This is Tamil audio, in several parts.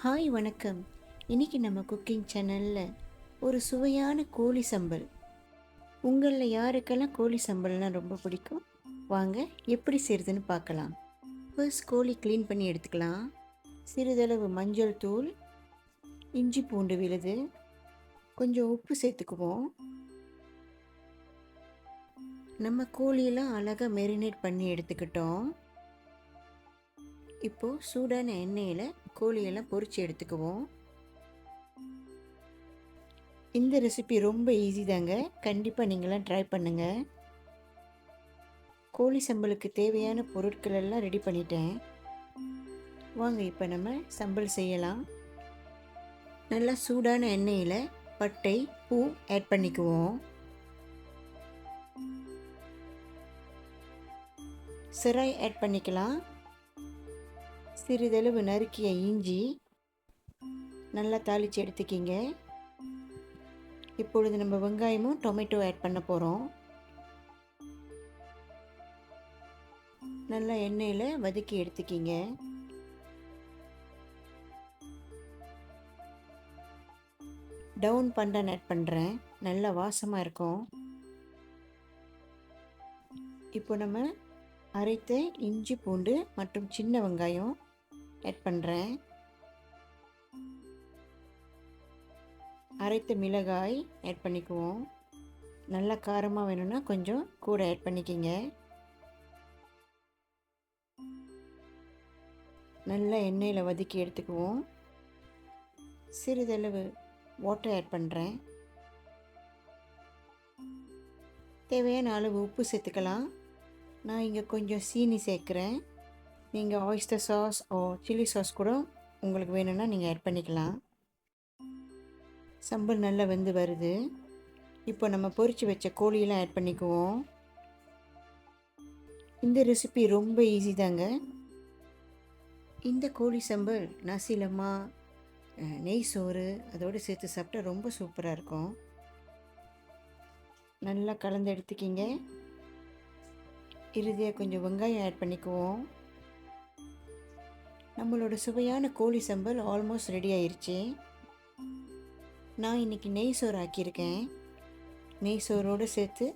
ஹாய் வணக்கம். இன்னைக்கு நம்ம குக்கிங் சேனலில் ஒரு சுவையான கோழி சம்பல். உங்களில் யாருக்கெல்லாம் கோழி சம்பல்னால் ரொம்ப பிடிக்கும்? வாங்க எப்படி செய்கிறதுன்னு பார்க்கலாம். ஃபர்ஸ்ட் கோழி க்ளீன் பண்ணி எடுத்துக்கலாம். சிறிதளவு மஞ்சள் தூள், இஞ்சி பூண்டு விழுது, கொஞ்சம் உப்பு சேர்த்துக்குவோம். நம்ம கோழியெல்லாம் அழகாக மெரினேட் பண்ணி எடுத்துக்கிட்டோம். இப்போது சூடான எண்ணெயில் கோழியெல்லாம் பொரித்து எடுத்துக்குவோம். இந்த ரெசிபி ரொம்ப ஈஸி தாங்க, கண்டிப்பாக நீங்களாம் ட்ரை பண்ணுங்கள். கோழி சம்பலுக்கு தேவையான பொருட்கள் எல்லாம் ரெடி பண்ணிட்டேன். வாங்க இப்போ நம்ம சம்பல் செய்யலாம். நல்லா சூடான எண்ணெயில் பட்டை, பூ ஆட் பண்ணிக்குவோம். சிராய் ஆட் பண்ணிக்கலாம். சிறிதளவு நறுக்கிய இஞ்சி நல்லா தாளித்து எடுத்துக்கிங்க. இப்பொழுது நம்ம வெங்காயமும் டொமேட்டோ ஆட் பண்ண போகிறோம். நல்லா எண்ணெயில் வதக்கி எடுத்துக்கிங்க. டவுன் பண்டான் ஆட் பண்ணுறேன், நல்லா வாசமாக இருக்கும். இப்போ நம்ம அரைத்த இஞ்சி பூண்டு மற்றும் சின்ன வெங்காயம் ஆட் பண்ணுறேன். அரைத்த மிளகாய் ஆட் பண்ணிக்குவோம். நல்லா காரமாக வேணும்னா கொஞ்சம் கூட ஆட் பண்ணிக்கிங்க. நல்லா எண்ணெயில் வதக்கி எடுத்துக்குவோம். சிறிதளவு வாட்டர் ஆட் பண்ணுறேன். தேவையான அளவு உப்பு சேர்த்துக்கலாம். நான் இங்கே கொஞ்சம் சீனி சேர்க்குறேன். நீங்கள் ஆயிஸ்டர் சாஸ் சில்லி சாஸ் கூட உங்களுக்கு வேணும்னா நீங்கள் ஆட் பண்ணிக்கலாம். சம்பல் நல்லா வெந்து வருது. இப்போ நம்ம பொரித்து வச்ச கோழியெல்லாம் ஆட் பண்ணிக்குவோம். இந்த ரெசிபி ரொம்ப ஈஸி தாங்க. இந்த கோழி சம்பல் நசிலமா, நெய் சோறு அதோடு சேர்த்து சாப்பிட்டா ரொம்ப சூப்பராக இருக்கும். நல்லா கலந்து எடுத்துக்கிங்க. இறுதியாக கொஞ்சம் வெங்காயம் ஆட் பண்ணிக்குவோம். நம்மளோட சுவையான கோழி சம்பல் ஆல்மோஸ்ட் ரெடி ஆயிடுச்சு. நான் இன்றைக்கி நெய் சோறு ஆக்கியிருக்கேன். நெய் சோறோடு சேர்த்து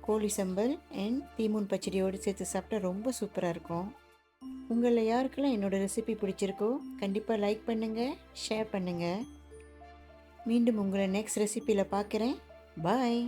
கோழி சம்பல் அண்ட் தீமூன் பச்சடியோடு சேர்த்து சாப்பிட்டா ரொம்ப சூப்பராக இருக்கும். உங்களில் யாருக்கெல்லாம் என்னோடய ரெசிபி பிடிச்சிருக்கோ கண்டிப்பாக லைக் பண்ணுங்கள், ஷேர் பண்ணுங்கள். மீண்டும் உங்களை நெக்ஸ்ட் ரெசிப்பியில் பார்க்குறேன். பாய்.